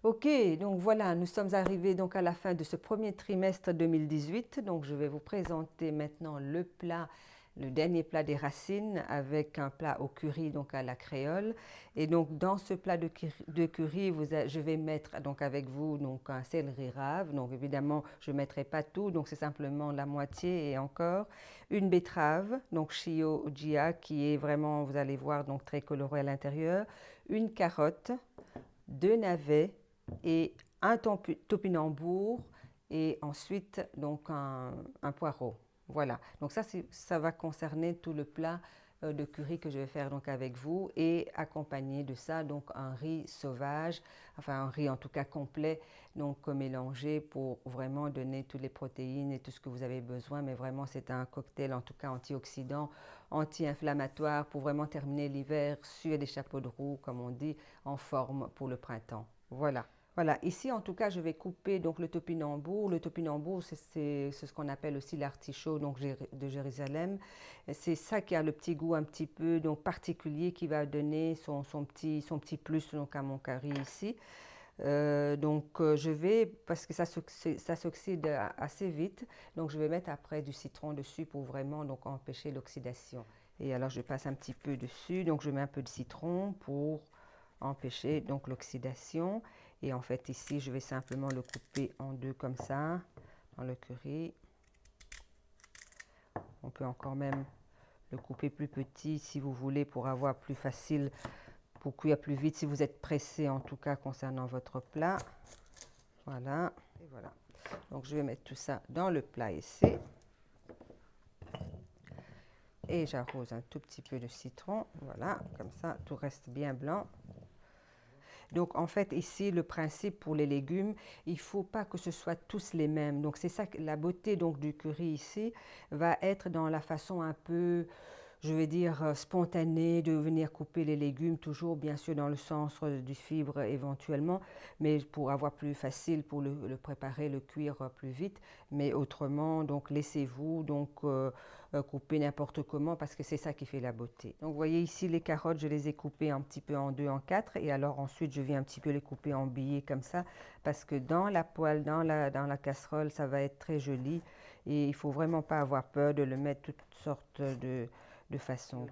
Ok, donc voilà, nous sommes arrivés donc à la fin de ce premier trimestre 2018. Donc je vais vous présenter maintenant le plat, le dernier plat des racines avec un plat au curry donc à la créole. Et donc dans ce plat de curry, je vais mettre donc avec vous donc un céleri rave. Donc évidemment, je ne mettrai pas tout, donc c'est simplement la moitié et encore une betterave, donc shio jia qui est vraiment, vous allez voir, donc très coloré à l'intérieur, une carotte, deux navets et un topinambour et ensuite donc un poireau. Voilà, donc ça va concerner tout le plat de curry que je vais faire donc avec vous et accompagné de ça donc un riz sauvage, enfin un riz en tout cas complet, donc mélangé pour vraiment donner toutes les protéines et tout ce que vous avez besoin, mais vraiment c'est un cocktail en tout cas antioxydant, anti-inflammatoire pour vraiment terminer l'hiver sur des chapeaux de roue comme on dit, en forme pour le printemps. Voilà. Voilà, ici en tout cas je vais couper donc le topinambour. Le topinambour c'est ce qu'on appelle aussi l'artichaut donc de Jérusalem. C'est ça qui a le petit goût un petit peu donc particulier qui va donner son petit plus donc à mon curry ici. Je vais, parce que ça s'oxyde assez vite, donc je vais mettre après du citron dessus pour vraiment donc empêcher l'oxydation. Et alors je passe un petit peu dessus, donc je mets un peu de citron pour empêcher donc l'oxydation. Et en fait ici je vais simplement le couper en deux comme ça dans le curry. On peut encore même le couper plus petit si vous voulez pour avoir plus facile, pour cuire plus vite si vous êtes pressé en tout cas concernant votre plat. Voilà, et voilà. Donc je vais mettre tout ça dans le plat ici. Et j'arrose un tout petit peu de citron. Voilà, comme ça tout reste bien blanc. Donc en fait ici le principe pour les légumes, il ne faut pas que ce soit tous les mêmes. Donc c'est ça la beauté donc du curry ici va être dans la façon un peu, je vais dire, spontanée de venir couper les légumes, toujours bien sûr dans le sens du fibre éventuellement, mais pour avoir plus facile pour le préparer, le cuire plus vite. Mais autrement, donc laissez-vous donc couper n'importe comment parce que c'est ça qui fait la beauté. Donc vous voyez ici les carottes, je les ai coupées un petit peu en deux, en quatre, et alors ensuite je viens un petit peu les couper en billets comme ça parce que dans la poêle, dans la casserole, ça va être très joli et il faut vraiment pas avoir peur de le mettre toutes sortes de façon.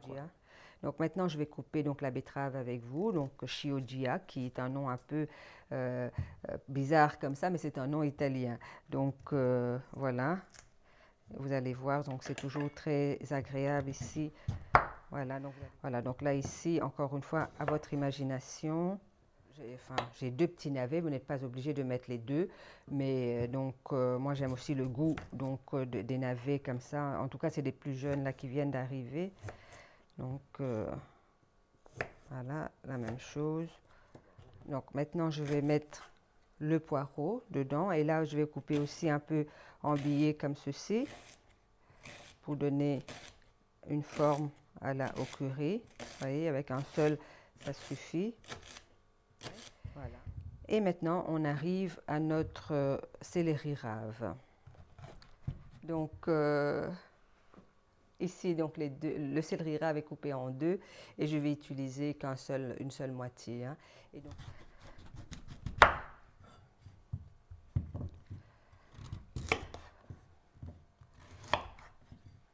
Donc maintenant je vais couper donc la betterave avec vous, donc Chioggia qui est un nom un peu bizarre comme ça, mais c'est un nom italien. Donc voilà, vous allez voir, donc c'est toujours très agréable ici. Voilà, donc là ici, encore une fois, à votre imagination. J'ai deux petits navets, vous n'êtes pas obligé de mettre les deux, mais moi j'aime aussi le goût des navets comme ça. En tout cas, c'est des plus jeunes là qui viennent d'arriver. Donc voilà, la même chose. Donc maintenant, je vais mettre le poireau dedans et là, je vais couper aussi un peu en billets comme ceci pour donner une forme au curry. Vous voyez, avec un seul, ça suffit. Voilà. Et maintenant, on arrive à notre céleri rave. Donc, ici, donc le céleri rave est coupé en deux et je vais utiliser une seule moitié. Hein. Et donc,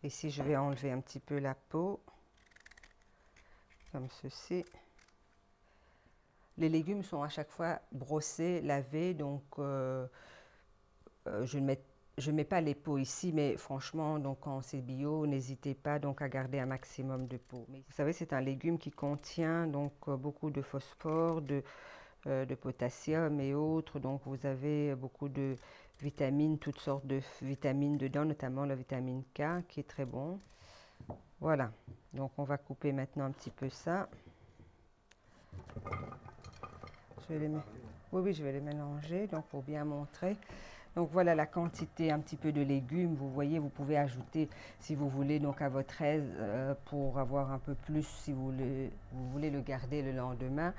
ici, je vais enlever un petit peu la peau, comme ceci. Les légumes sont à chaque fois brossés, lavés, donc je ne mets pas les peaux ici, mais franchement, donc quand c'est bio, n'hésitez pas donc à garder un maximum de peau. Mais vous savez, c'est un légume qui contient donc beaucoup de phosphore, de potassium et autres. Donc vous avez beaucoup de vitamines, toutes sortes de vitamines dedans, notamment la vitamine K qui est très bon. Voilà, donc on va couper maintenant un petit peu ça. Je vais les mettre. Oui, je vais les mélanger donc pour bien montrer. Donc voilà la quantité un petit peu de légumes. Vous voyez, vous pouvez ajouter si vous voulez donc à votre aise pour avoir un peu plus si vous voulez le garder le lendemain.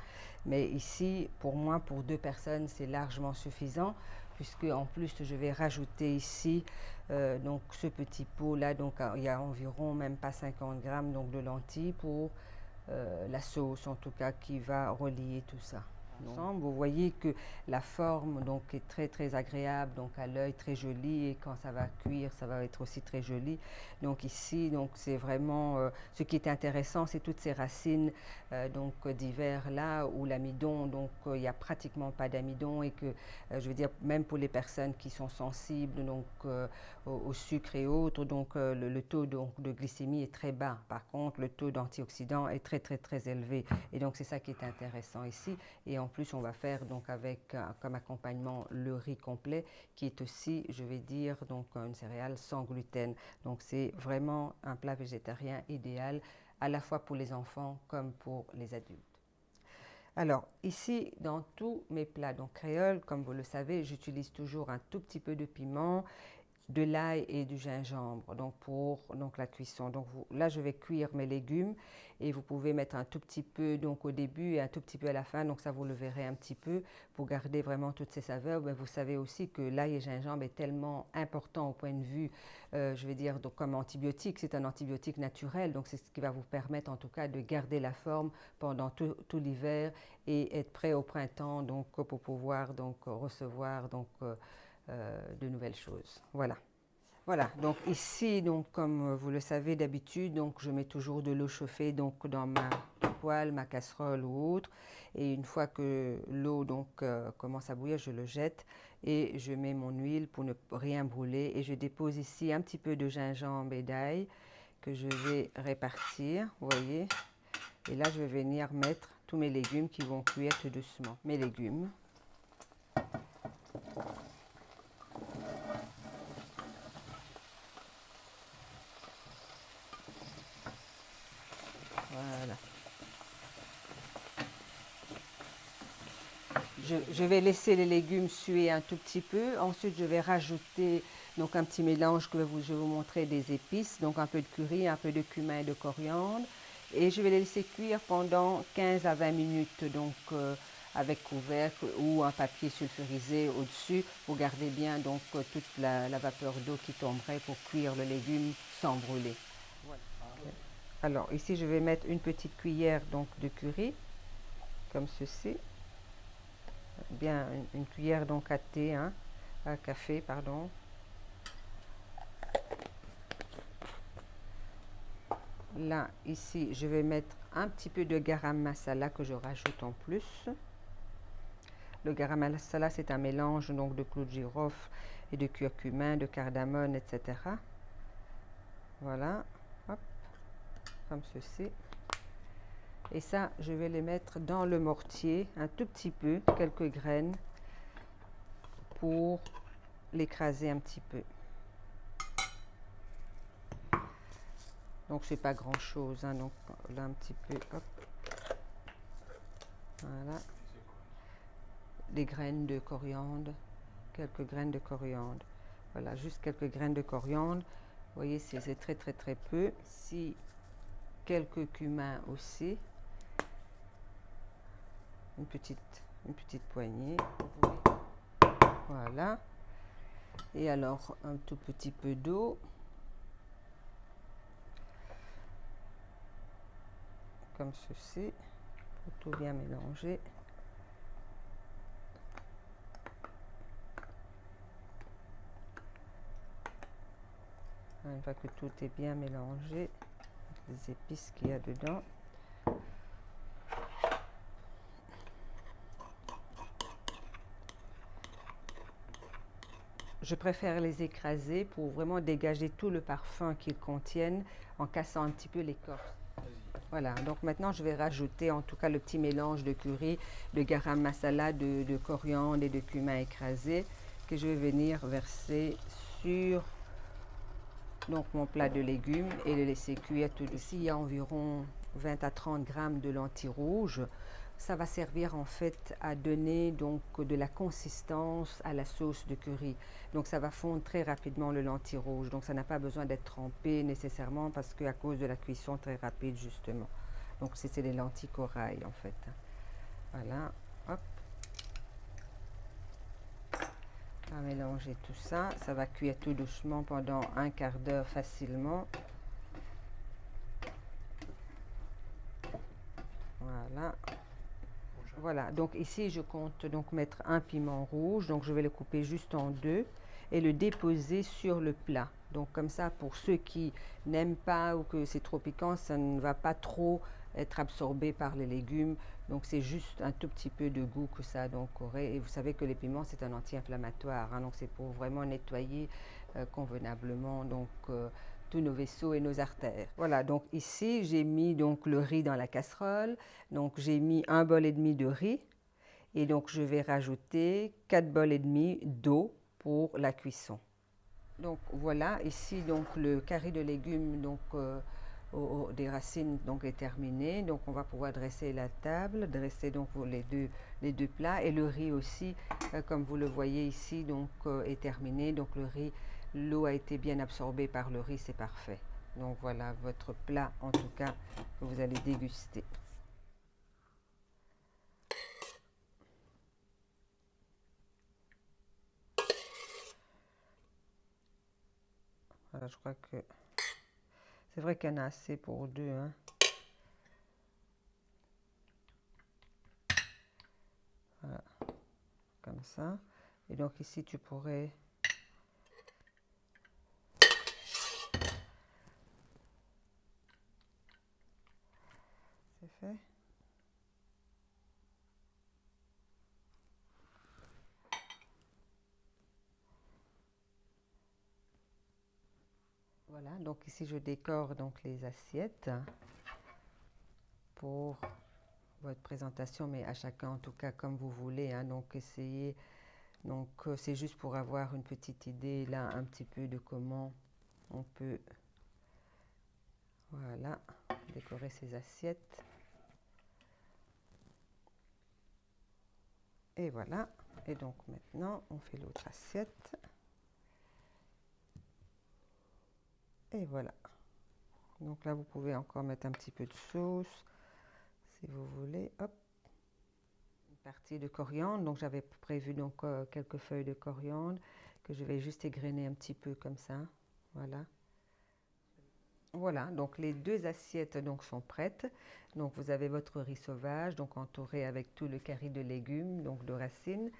Mais ici, pour moi, pour deux personnes, c'est largement suffisant puisque en plus je vais rajouter ici donc ce petit pot là. Donc il y a environ même pas 50 grammes donc de lentilles pour la sauce en tout cas qui va relier tout ça. ensemble. Vous voyez que la forme donc est très très agréable, donc à l'œil très jolie, et quand ça va cuire, ça va être aussi très joli. Donc ici, donc c'est vraiment ce qui est intéressant, c'est toutes ces racines donc d'hiver là où l'amidon, donc il n'y a pratiquement pas d'amidon, et que je veux dire même pour les personnes qui sont sensibles donc au sucre et autres, donc le taux donc, de glycémie est très bas. Par contre, le taux d'antioxydants est très très très élevé, et donc c'est ça qui est intéressant ici. Et en plus, on va faire donc avec comme accompagnement le riz complet, qui est aussi, je vais dire, donc une céréale sans gluten. Donc c'est vraiment un plat végétarien idéal, à la fois pour les enfants comme pour les adultes. Alors ici, dans tous mes plats donc créoles, comme vous le savez, j'utilise toujours un tout petit peu de piment, de l'ail et du gingembre donc pour donc la cuisson. Donc là je vais cuire mes légumes, et vous pouvez mettre un tout petit peu donc au début et un tout petit peu à la fin, donc ça vous le verrez un petit peu pour garder vraiment toutes ces saveurs. Mais vous savez aussi que l'ail et gingembre est tellement important au point de vue je vais dire donc comme antibiotique, c'est un antibiotique naturel, donc c'est ce qui va vous permettre en tout cas de garder la forme pendant tout l'hiver et être prêt au printemps donc pour pouvoir donc recevoir donc de nouvelles choses. Voilà. Voilà, donc ici, donc, comme vous le savez d'habitude, donc, je mets toujours de l'eau chauffée donc, dans ma poêle, ma casserole ou autre. Et une fois que l'eau commence à bouillir, je le jette et je mets mon huile pour ne rien brûler. Et je dépose ici un petit peu de gingembre et d'ail que je vais répartir, vous voyez. Et là, je vais venir mettre tous mes légumes qui vont cuire tout doucement. Mes légumes. Voilà. Je vais laisser les légumes suer un tout petit peu. Ensuite, je vais rajouter donc un petit mélange que je vais vous montrer des épices. Donc un peu de curry, un peu de cumin et de coriandre. Et je vais les laisser cuire pendant 15 à 20 minutes. Donc avec couvercle ou un papier sulfurisé au-dessus pour garder bien donc toute la vapeur d'eau qui tomberait pour cuire le légume sans brûler. Voilà. Alors ici, je vais mettre une petite cuillère donc de curry, comme ceci. Bien une cuillère donc à thé, hein, à café, pardon. Là, ici, je vais mettre un petit peu de garam masala que je rajoute en plus. Le garam masala, c'est un mélange donc de clous de girofle et de curcuma, de cardamome, etc. Voilà, hop, comme ceci. Et ça, je vais les mettre dans le mortier, un tout petit peu, quelques graines, pour l'écraser un petit peu. Donc c'est pas grand chose, hein, donc là un petit peu, hop. Voilà. Des graines de coriandre, quelques graines de coriandre. Voilà, juste quelques graines de coriandre. Vous voyez, c'est très très très peu. Ici, quelques cumins aussi. Une petite poignée. Voilà. Et alors, un tout petit peu d'eau. Comme ceci, pour tout bien mélanger. Une fois que tout est bien mélangé, les épices qu'il y a dedans. Je préfère les écraser pour vraiment dégager tout le parfum qu'ils contiennent en cassant un petit peu l'écorce. Voilà, donc maintenant je vais rajouter en tout cas le petit mélange de curry, de garam masala, de coriandre et de cumin écrasé que je vais venir verser sur donc, mon plat de légumes et le laisser cuire tout. Ici, il y a environ 20 à 30 grammes de lentilles rouges. Ça va servir en fait à donner donc de la consistance à la sauce de curry. Donc ça va fondre très rapidement le lentilles rouge. Donc ça n'a pas besoin d'être trempé nécessairement parce qu'à cause de la cuisson très rapide justement. Donc c'est des lentilles corail en fait. Voilà, hop. On va mélanger tout ça. Ça va cuire tout doucement pendant un quart d'heure facilement. Voilà. Voilà. Voilà, donc ici je compte donc mettre un piment rouge, donc je vais le couper juste en deux et le déposer sur le plat. Donc comme ça, pour ceux qui n'aiment pas ou que c'est trop piquant, ça ne va pas trop être absorbé par les légumes. Donc c'est juste un tout petit peu de goût que ça donc aurait. Et vous savez que les piments c'est un anti-inflammatoire, hein, donc c'est pour vraiment nettoyer convenablement tous nos vaisseaux et nos artères. Voilà, donc ici j'ai mis donc le riz dans la casserole. Donc j'ai mis un bol et demi de riz et donc je vais rajouter 4 bols et demi d'eau pour la cuisson. Donc voilà, ici donc le carré de légumes des racines donc est terminé. Donc on va pouvoir dresser la table, dresser donc les deux plats et le riz aussi, comme vous le voyez ici donc est terminé. Donc le riz, l'eau a été bien absorbée par le riz, c'est parfait. Donc voilà votre plat en tout cas que vous allez déguster. Voilà, je crois que c'est vrai qu'il y en a assez pour deux, hein. Voilà, comme ça. Et donc ici, tu pourrais c'est fait. Voilà, donc ici je décore donc les assiettes pour votre présentation, mais à chacun en tout cas comme vous voulez, hein. Donc essayez, donc c'est juste pour avoir une petite idée là un petit peu de comment on peut, voilà, décorer ces assiettes. Et voilà, et donc maintenant on fait l'autre assiette. Et voilà. Donc là, vous pouvez encore mettre un petit peu de sauce, si vous voulez. Hop. Une partie de coriandre. Donc j'avais prévu donc quelques feuilles de coriandre que je vais juste égrener un petit peu comme ça. Voilà. Voilà, donc les deux assiettes donc sont prêtes. Donc vous avez votre riz sauvage, donc entouré avec tout le carré de légumes, donc de racines,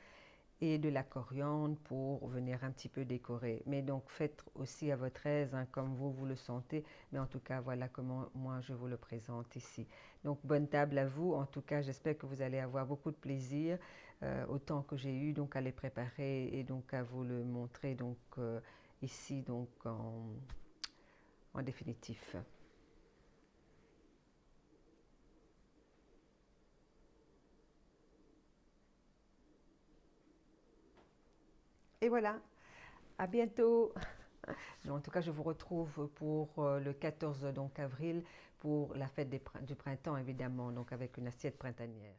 et de la coriandre pour venir un petit peu décorer. Mais donc faites aussi à votre aise, hein, comme vous le sentez. Mais en tout cas, voilà comment moi je vous le présente ici. Donc bonne table à vous. En tout cas, j'espère que vous allez avoir beaucoup de plaisir, autant que j'ai eu donc à les préparer et donc à vous le montrer donc ici donc en définitif. Et voilà, à bientôt. En tout cas, je vous retrouve pour le 14 donc, avril pour la fête du printemps, évidemment, donc avec une assiette printanière.